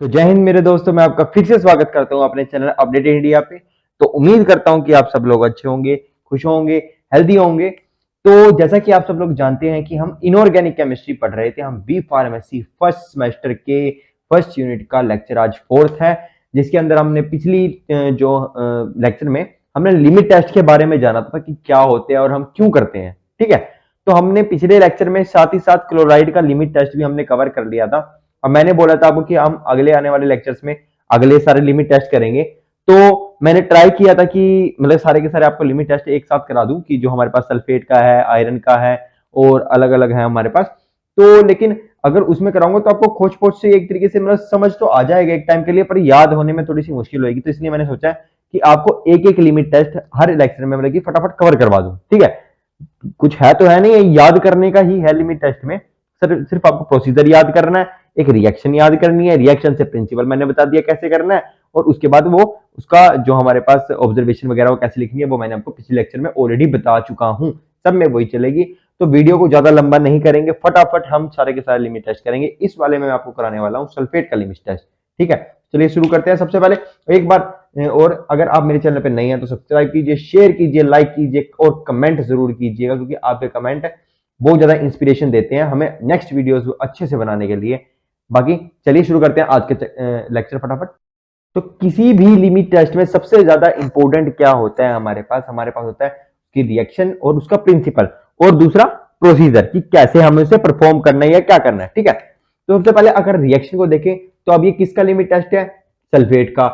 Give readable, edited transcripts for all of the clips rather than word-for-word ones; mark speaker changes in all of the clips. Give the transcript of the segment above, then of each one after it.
Speaker 1: तो जय हिंद मेरे दोस्तों, मैं आपका फिर से स्वागत करता हूं अपने चैनल अपडेटेड इंडिया पे। तो उम्मीद करता हूं कि आप सब लोग अच्छे होंगे, खुश होंगे, हेल्दी होंगे। तो जैसा कि आप सब लोग जानते हैं कि हम इनऑर्गेनिक केमिस्ट्री पढ़ रहे थे, हम बी फार्मेसी फर्स्ट सेमेस्टर के फर्स्ट यूनिट का लेक्चर आज फोर्थ है, जिसके अंदर हमने पिछली जो लेक्चर में हमने लिमिट टेस्ट के बारे में जाना था कि क्या होते हैं और हम क्यों करते हैं। ठीक है, तो हमने पिछले लेक्चर में साथ ही साथ क्लोराइड का लिमिट टेस्ट भी हमने कवर कर लिया था। अब मैंने बोला था आपको कि हम अगले आने वाले लेक्चर्स में अगले सारे लिमिट टेस्ट करेंगे। तो मैंने ट्राई किया था कि मतलब सारे के सारे आपको लिमिट टेस्ट एक साथ करा दूं कि जो हमारे पास सल्फेट का है, आयरन का है और अलग अलग है हमारे पास। तो लेकिन अगर उसमें कराऊंगा तो आपको खोज पोच से एक तरीके से मतलब समझ तो आ जाएगा एक टाइम के लिए, पर याद होने में थोड़ी सी मुश्किल होगी। तो इसलिए मैंने सोचा कि आपको एक एक लिमिट टेस्ट हर लेक्चर में मतलब कि फटाफट कवर करवा दूं। ठीक है, कुछ है तो है नहीं, याद करने का ही है लिमिट टेस्ट में। सर सिर्फ आपको प्रोसीजर याद करना है, एक रिएक्शन याद करनी है, रिएक्शन से प्रिंसिपल मैंने बता दिया कैसे करना है, और उसके बाद वो उसका जो हमारे पास ऑब्जर्वेशन वगैरह वो कैसे लिखनी है वो मैंने आपको पिछले लेक्चर में ऑलरेडी बता चुका हूं। सब में वही चलेगी। तो वीडियो को ज्यादा लंबा नहीं करेंगे, फटाफट हम सारे के सारे लिमिट टेस्ट करेंगे। इस वाले में मैं आपको कराने वाला हूं सल्फेट का लिमिट टेस्ट। ठीक है, चलिए शुरू करते हैं। सबसे पहले एक बार और अगर आप मेरे चैनल पे नए हैं तो सब्सक्राइब कीजिए, शेयर कीजिए, लाइक कीजिए और कमेंट जरूर कीजिएगा, क्योंकि आपके कमेंट बहुत ज्यादा इंस्पिरेशन देते हैं हमें नेक्स्ट वीडियोस अच्छे से बनाने के लिए। बाकी चलिए शुरू करते हैं आज के लेक्चर फटाफट। तो किसी भी लिमिट टेस्ट में सबसे ज्यादा इंपॉर्टेंट क्या होता है हमारे पास होता है कि रिएक्शन और उसका प्रिंसिपल, और दूसरा प्रोसीजर कि कैसे हमें उसे परफॉर्म करना है या क्या करना है। ठीक है, तो सबसे पहले अगर रिएक्शन को देखें तो अब ये किसका लिमिट टेस्ट है? सल्फेट का।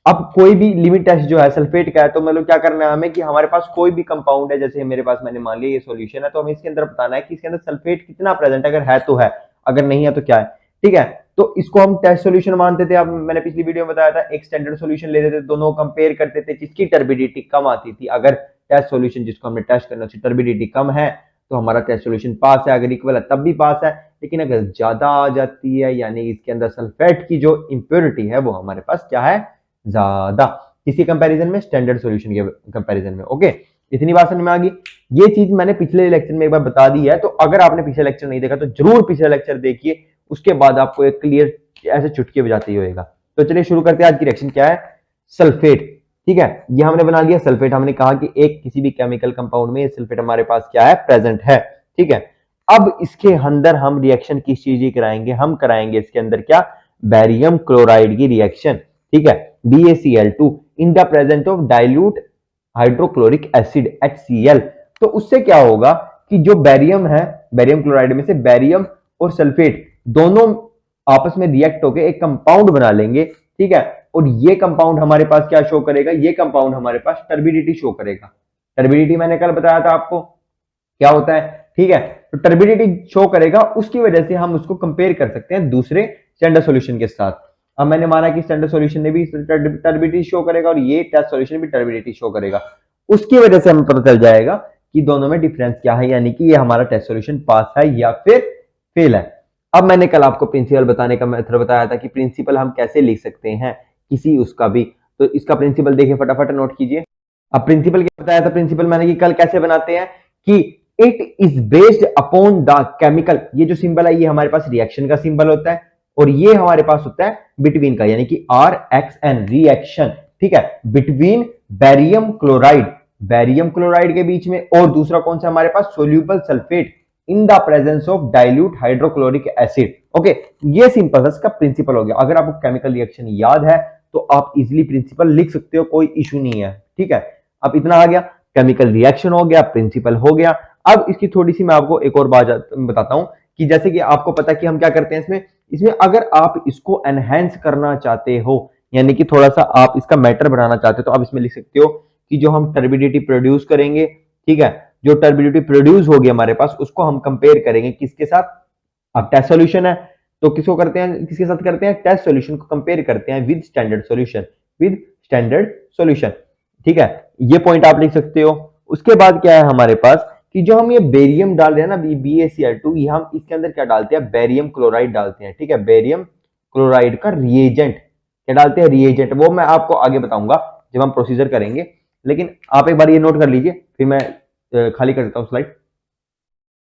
Speaker 1: अब कोई भी लिमिट टेस्ट जो है सल्फेट का है, तो मतलब क्या करना है हमें कि हमारे पास कोई भी कंपाउंड है, जैसे मेरे पास मैंने मान लिया ये सॉल्यूशन है, तो हमें इसके अंदर बताना है कि इसके अंदर सल्फेट कितना प्रेजेंट है, अगर है तो है, अगर नहीं है तो क्या है। ठीक है, तो इसको हम टेस्ट सॉल्यूशन मानते थे। अब मैंने पिछली वीडियो में बताया था एक स्टैंडर्ड सॉल्यूशन लेते थे, दोनों कंपेयर करते थे, जिसकी टर्बिडिटी कम आती थी। अगर टेस्ट सॉल्यूशन जिसको हमने टेस्ट करना उसकी टर्बिडिटी कम है तो हमारा टेस्ट सॉल्यूशन पास है, अगर इक्वल है तब भी पास है। लेकिन अगर ज्यादा आ जाती है यानी इसके अंदर सल्फेट की जो इंप्योरिटी है वो हमारे पास क्या है, ज्यादा, किसी कंपैरिजन में, स्टैंडर्ड सॉल्यूशन के कंपैरिजन में। ओके, इतनी बात समझ में आ गई। ये चीज मैंने पिछले लेक्चर में एक बार बता दी है, तो अगर आपने पिछले लेक्चर नहीं देखा तो जरूर पिछले लेक्चर देखिए, उसके बाद आपको एक क्लियर ऐसे चुटकी बजाते ही होएगा। तो चलिए शुरू करते हैं। आज की रिएक्शन क्या है? सल्फेट। ठीक है, ये हमने बना लिया सल्फेट। हमने कहा कि एक किसी भी केमिकल कंपाउंड में सल्फेट हमारे पास क्या है, प्रेजेंट है। ठीक है, अब इसके अंदर हम रिएक्शन किस चीज की कराएंगे? हम कराएंगे इसके अंदर क्या, बैरियम क्लोराइड की रिएक्शन। ठीक है, BaCl2 in the presence of dilute hydrochloric acid HCl। तो उससे क्या होगा कि जो बैरियम है, बैरियम क्लोराइड में से बैरियम और सल्फेट दोनों आपस में रिएक्ट होकर एक कंपाउंड बना लेंगे। ठीक है, और ये कंपाउंड हमारे पास क्या शो करेगा? ये कंपाउंड हमारे पास टर्बिडिटी शो करेगा। टर्बिडिटी मैंने कल बताया था आपको क्या होता है। ठीक है, तो टर्बिडिटी शो करेगा, उसकी वजह से हम उसको कंपेयर कर सकते हैं दूसरे स्टैंडर्ड सॉल्यूशन के साथ। अब मैंने माना कि स्टैंडर्ड सॉल्यूशन ने भी टर्बिडिटी शो करेगा और ये टेस्ट सॉल्यूशन भी टर्बिडिटी शो करेगा, उसकी वजह से हमें पता चल जाएगा कि दोनों में डिफरेंस क्या है, यानी कि ये हमारा टेस्ट सॉल्यूशन पास है या फिर फेल है। अब मैंने कल आपको प्रिंसिपल बताने का मेथड बताया था कि प्रिंसिपल हम कैसे लिख सकते हैं किसी उसका भी। तो इसका प्रिंसिपल देखिए, फटाफट नोट कीजिए। अब प्रिंसिपल क्या बताया था? प्रिंसिपल मैंने कि कल कैसे बनाते हैं कि it is based upon the chemical. ये जो सिंबल है ये हमारे पास रिएक्शन का सिंबल होता है, और ये हमारे पास होता है बिटवीन का, यानी कि RXN रिएक्शन। ठीक है, between barium chloride, barium chloride के बीच में, और दूसरा कौन सा हमारे पास, soluble sulphate in the presence of dilute hydrochloric acid. Okay, ये सिंपल इसका प्रिंसिपल हो गया। अगर आपको केमिकल रिएक्शन याद है तो आप इजीली प्रिंसिपल लिख सकते हो, कोई इशू नहीं है। ठीक है, अब इतना आ गया, केमिकल रिएक्शन हो गया, प्रिंसिपल हो गया। अब इसकी थोड़ी सी मैं आपको एक और बात बताता हूं कि जैसे कि आपको पता है कि हम क्या करते हैं इसमें इसमें अगर आप इसको एनहेंस करना चाहते हो, यानी कि थोड़ा सा आप इसका मैटर बढ़ाना चाहते हो, तो आप इसमें लिख सकते हो कि जो हम टर्बिडिटी प्रोड्यूस करेंगे, ठीक है, जो टर्बिडिटी प्रोड्यूस होगी हमारे पास, उसको हम कंपेयर करेंगे किसके साथ? अब टेस्ट सॉल्यूशन है तो किसको करते हैं, किसके साथ करते हैं? टेस्ट सॉल्यूशन को कंपेयर करते हैं with standard solution, with standard solution. ठीक है, ये पॉइंट आप लिख सकते हो। उसके बाद क्या है हमारे पास कि जो हम ये बेरियम डाल रहे हैं ना, BaCl2, ये हम इसके अंदर क्या डालते हैं? बेरियम क्लोराइड डालते हैं। ठीक है, बेरियम क्लोराइड का रिएजेंट क्या डालते हैं? रिएजेंट। वो मैं आपको आगे बताऊंगा जब हम प्रोसीजर करेंगे, लेकिन आप एक बार ये नोट कर लीजिए, फिर मैं खाली कर देता हूं स्लाइड।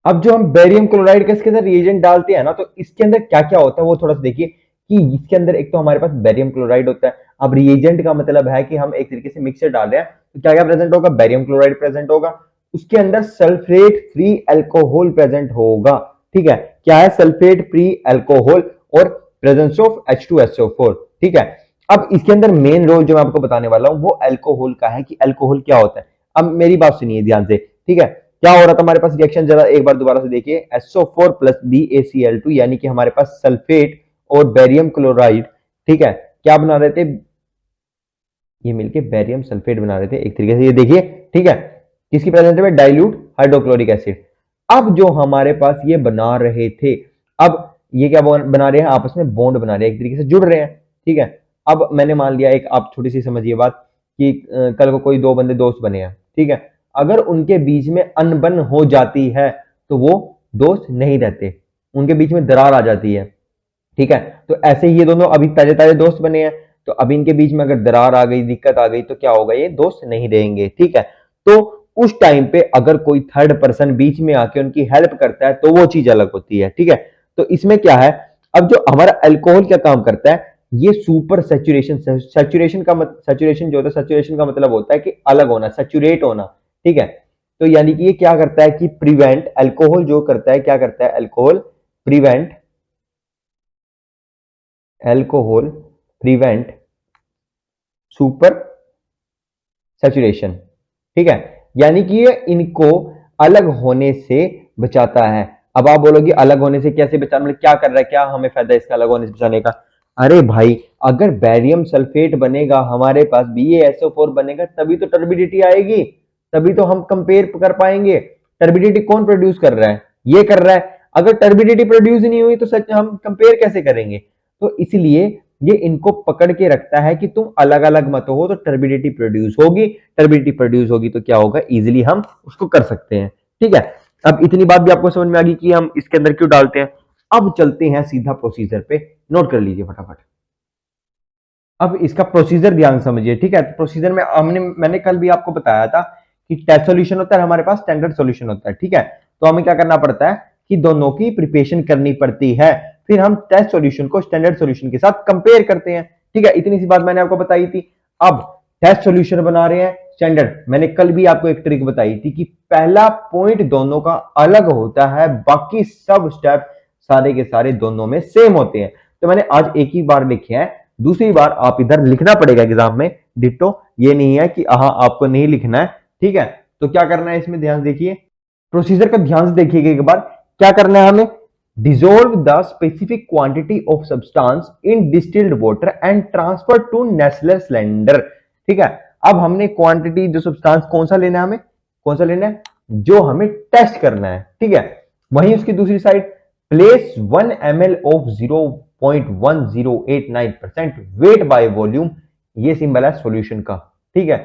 Speaker 1: अब जो हम बेरियम क्लोराइड का इसके अंदर रिएजेंट डालते हैं ना, तो इसके अंदर क्या क्या होता है वो थोड़ा सा देखिए कि इसके अंदर एक तो हमारे पास बेरियम क्लोराइड होता है। अब रिएजेंट का मतलब है कि हम एक तरीके से मिक्सचर डाल रहे हैं, तो क्या क्या प्रेजेंट होगा, बेरियम क्लोराइड प्रेजेंट होगा, उसके अंदर सल्फेट फ्री अल्कोहल प्रेजेंट होगा। ठीक है, क्या है, सल्फेट फ्री अल्कोहल और प्रेजेंस ऑफ H2SO4। ठीक है, अब इसके अंदर मेन रोल जो मैं आपको बताने वाला हूं वो अल्कोहल का है कि अल्कोहल क्या होता है। अब मेरी बात सुनिए ध्यान से, ठीक है, क्या हो रहा था हमारे पास रिएक्शन, जरा एक बार दोबारा से देखिए, SO4 प्लस BaCl2 यानी कि हमारे पास सल्फेट और बेरियम क्लोराइड, ठीक है, क्या बना रहे थे, ये मिलके बेरियम सल्फेट बना रहे थे एक तरीके से, ये देखिए। ठीक है, किसकी प्रेजेंस में, डाइल्यूट हाइड्रोक्लोरिक एसिड। अब जो हमारे पास ये बना रहे थे, अब ये क्या बना रहे हैं, आपस में बॉन्ड बना रहे हैं, एक तरीके से जुड़ रहे हैं। ठीक है, अब मैंने मान लिया, एक आप छोटी सी समझिए बात कि कल को कोई दो बंदे दोस्त बने हैं, ठीक है, अगर उनके बीच में अनबन हो जाती है तो वो दोस्त नहीं रहते, उनके बीच में दरार आ जाती है। ठीक है, तो ऐसे ही ये दोनों अभी ताजे ताजे दोस्त बने हैं, तो अभी इनके बीच में अगर दरार आ गई, दिक्कत आ गई, तो क्या होगा, ये दोस्त नहीं रहेंगे। ठीक है, तो उस टाइम पे अगर कोई थर्ड पर्सन बीच में आके उनकी हेल्प करता है तो वो चीज अलग होती है। ठीक है, तो इसमें क्या है, अब जो हमारा अल्कोहल क्या काम करता है, ये सुपर सैचुरेशन, सैचुरेशन सैचुरेशन जो होता है, सैचुरेशन का मतलब होता है कि अलग होना, सैचुरेट होना। ठीक है, तो यानी कि ये क्या करता है कि प्रिवेंट, अल्कोहल जो करता है, क्या करता है alcohol, prevent, alcohol prevent super saturation. ठीक है, यानी कि ये इनको अलग होने से बचाता है। अब आप बोलोगे अलग होने से कैसे बचाना, मतलब क्या कर रहा है, क्या हमें फायदा इसका अलग होने से बचाने का। अरे भाई, अगर बेरियम सल्फेट बनेगा, हमारे पास BaSO4 बनेगा, तभी तो टर्बिडिटी आएगी, तभी तो हम कंपेयर कर पाएंगे। टर्बिडिटी कौन प्रोड्यूस कर रहा है, ये कर रहा है। अगर टर्बिडिटी प्रोड्यूस नहीं हुई तो सच हम कंपेयर कैसे करेंगे। तो इसलिए ये इनको पकड़ के रखता है कि तुम अलग अलग मत हो, तो टर्बिडिटी प्रोड्यूस होगी, टर्बिडिटी प्रोड्यूस होगी तो क्या होगा, इजीली हम उसको कर सकते हैं। ठीक है, अब इतनी बात भी आपको समझ में आ गई कि हम इसके अंदर क्यों डालते हैं। अब चलते हैं सीधा प्रोसीजर पे, नोट कर लीजिए फटाफट। अब इसका प्रोसीजर ध्यान समझिए। ठीक है, तो प्रोसीजर में मैंने कल भी आपको बताया था कि टेस्ट सॉल्यूशन होता है, हमारे पास स्टैंडर्ड सॉल्यूशन होता है। ठीक है, तो हमें क्या करना पड़ता है कि दोनों की प्रिपरेशन करनी पड़ती है, फिर हम टेस्ट सॉल्यूशन को स्टैंडर्ड सॉल्यूशन के साथ कंपेयर करते हैं। ठीक है, इतनी सी बात मैंने आपको बताई थी। अब टेस्ट सॉल्यूशन बना रहे हैं स्टैंडर्ड, मैंने कल भी आपको एक ट्रिक बताई थी कि पहला पॉइंट दोनों का अलग होता है, बाकी सब स्टेप सारे के सारे दोनों में सेम होते हैं। तो मैंने आज एक ही बार लिखे हैं, दूसरी बार आप इधर लिखना पड़ेगा एग्जाम में डिट्टो, ये नहीं है कि हाँ आपको नहीं लिखना है। ठीक है, तो क्या करना है इसमें ध्यान देखिए, प्रोसीजर का ध्यान से देखिएगा एक बार। क्या करना है हमें, dissolve the specific quantity of substance in distilled water and transfer to Nessler cylinder। ठीक है, अब हमने क्वांटिटी, जो सब्सटेंस कौन सा लेना है, हमें कौन सा लेना है, जो हमें टेस्ट करना है। ठीक है, वहीं उसकी दूसरी side, place 1 ml of 0.1089% weight by volume, ये सिंबल है सॉल्यूशन का। ठीक है,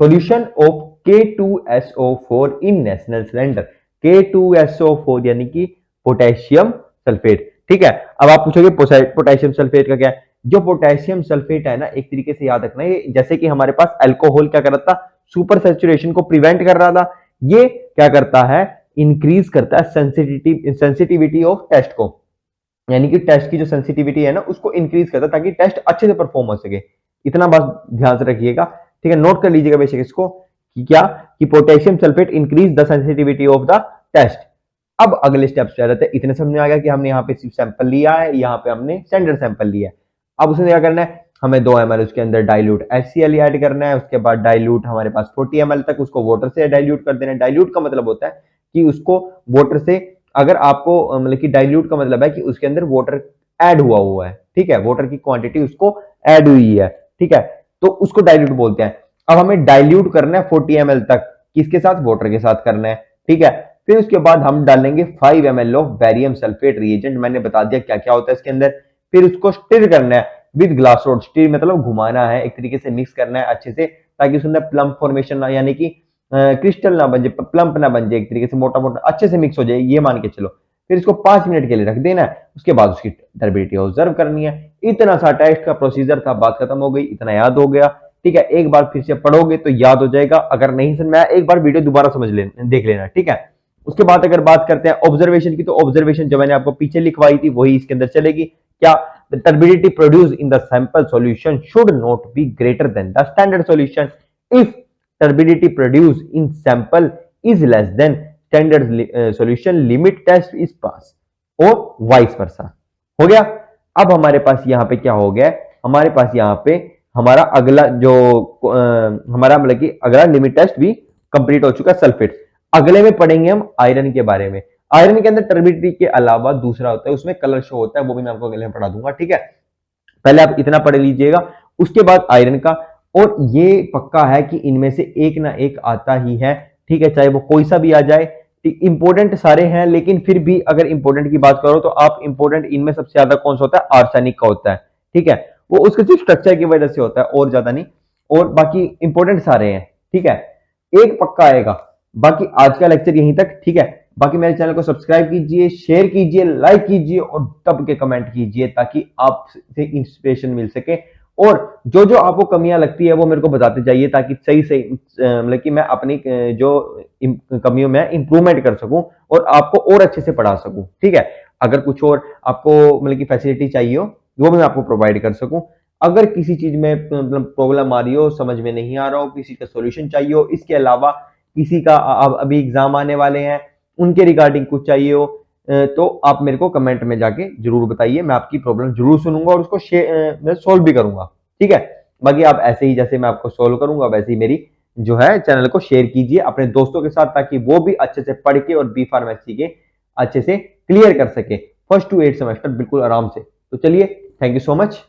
Speaker 1: solution of K2SO4 in national cylinder, K2SO4 यानी कि पोटेशियम सल्फेट। ठीक है, अब आप पूछोगे पोटेशियम सल्फेट का क्या है, जो पोटेशियम सल्फेट है ना, एक तरीके से याद रखना, ये जैसे कि हमारे पास अल्कोहल क्या कर रहा था, सुपर सैचुरेशन को प्रिवेंट कर रहा था, ये क्या करता है, इंक्रीज करता है सेंसिटिविटी ऑफ टेस्ट को, यानी कि टेस्ट की जो सेंसिटिविटी है ना उसको इंक्रीज करता है ताकि टेस्ट अच्छे से परफॉर्म हो सके। इतना बात ध्यान से रखिएगा। ठीक है, नोट कर लीजिएगा बेशक इसको कि क्या, कि potassium sulphate increase the sensitivity of the test. अब अगले स्टेप्स पे आ जाते हैं। इतने समझ में आ गया कि हमने यहाँ पे सिर्फ सैंपल लिया है, यहाँ पे हमने स्टैंडर्ड सैंपल लिया है। अब उसने क्या करना है, हमें 2 ml उसके अंदर डाइल्यूट HCl ऐड करना है, उसके बाद डाइल्यूट हमारे पास 40 ml तक उसको वाटर से डाइल्यूट कर देना है। डाइल्यूट का मतलब होता है कि उसको वाटर से, अगर आपको मतलब कि डाइल्यूट का मतलब है कि उसके अंदर वाटर ऐड हुआ है। ठीक है, वाटर की क्वांटिटी उसको ऐड हुई है। ठीक है, तो उसको डाइल्यूट बोलते हैं। अब हमें डाइल्यूट करना है 40 ml तक, किसके साथ, वाटर के साथ करना है। ठीक है, फिर उसके बाद हम डालेंगे 5 ml of barium sulphate reagent, मैंने बता दिया क्या क्या होता है इसके अंदर। फिर उसको स्टिर करना है विद ग्लास रोड, स्टिर मतलब घुमाना है, एक तरीके से मिक्स करना है अच्छे से, ताकि उसके अंदर प्लम्प फॉर्मेशन ना, यानी कि क्रिस्टल ना बन जाए, प्लम्प ना बन जाए, एक तरीके से मोटा मोटा अच्छे से मिक्स हो जाए, ये मान के चलो। फिर इसको 5 मिनट के लिए रख देना है, उसके बाद उसकी टर्बिडिटी ऑब्जर्व करनी है। इतना सा टेस्ट का प्रोसीजर था, बात खत्म हो गई, इतना याद हो गया। ठीक है, एक बार फिर से पढ़ोगे तो याद हो जाएगा, अगर नहीं समझ में आया एक बार वीडियो दोबारा समझ लेना, देख लेना। ठीक है, उसके बाद अगर बात करते हैं ऑब्जर्वेशन की, तो ऑब्जर्वेशन जो मैंने आपको पीछे लिखवाई थी वही इसके अंदर चलेगी। क्या the turbidity produce in the sample solution should not be greater than the standard solution if turbidity produce in sample is less than standard solution limit test is pass और वाइस वर्सा। हो गया। अब हमारे पास यहाँ पे क्या हो गया, हमारे पास यहाँ पे हमारा अगला जो हमारा मतलब कि अगला लिमिट टेस्ट भी कंप्लीट हो चुका है सल्फेट। अगले में पढ़ेंगे हम आयरन के बारे में। आयरन के अंदर टर्बिडिटी के अलावा दूसरा होता है, उसमें कलर शो होता है, वो भी मैं आपको अगले में पढ़ा दूंगा, ठीक है। पहले आप इतना पढ़ लीजिएगा, उसके बाद आयरन का। और ये पक्का है कि इनमें से एक ना एक आता ही है, ठीक है, चाहे वो कोई सा भी आ जाए। इंपोर्टेंट सारे हैं, लेकिन फिर भी अगर इंपोर्टेंट की बात करो तो आप इंपोर्टेंट इनमें सबसे ज्यादा कौन सा होता है, आर्सेनिक का होता है, ठीक है। वो उसके सिर्फ स्ट्रक्चर की वजह से होता है और ज्यादा नहीं, और बाकी इंपोर्टेंट सारे हैं, ठीक है। एक पक्का आएगा। बाकी आज का लेक्चर यहीं तक, ठीक है। बाकी मेरे चैनल को सब्सक्राइब कीजिए, शेयर कीजिए, लाइक कीजिए और दब के कमेंट कीजिए ताकि आपसे इंस्पिरेशन मिल सके। और जो जो आपको कमियां लगती है वो मेरे को बताते जाइए ताकि सही से मतलब कि मैं अपनी जो कमियों में इंप्रूवमेंट कर सकूं और आपको और अच्छे से पढ़ा सकूं, ठीक है। अगर कुछ और आपको मतलब कि फैसिलिटी चाहिए हो वो भी मैं आपको प्रोवाइड कर सकूं। अगर किसी चीज में मतलब प्रॉब्लम आ रही हो, समझ में नहीं आ रहा हो, किसी का सॉल्यूशन चाहिए हो, इसके अलावा किसी का अभी एग्जाम आने वाले हैं उनके रिगार्डिंग कुछ चाहिए हो, तो आप मेरे को कमेंट में जाके जरूर बताइए, मैं आपकी प्रॉब्लम जरूर सुनूंगा और उसको मैं सोल्व भी करूंगा, ठीक है। बाकी आप ऐसे ही जैसे मैं आपको सोल्व करूंगा वैसे ही मेरी जो है चैनल को शेयर कीजिए अपने दोस्तों के साथ ताकि वो भी अच्छे से पढ़ के और बी फार्मेसी के अच्छे से क्लियर कर सके 1st to 8th सेमेस्टर बिल्कुल आराम से। तो चलिए, थैंक यू सो मच।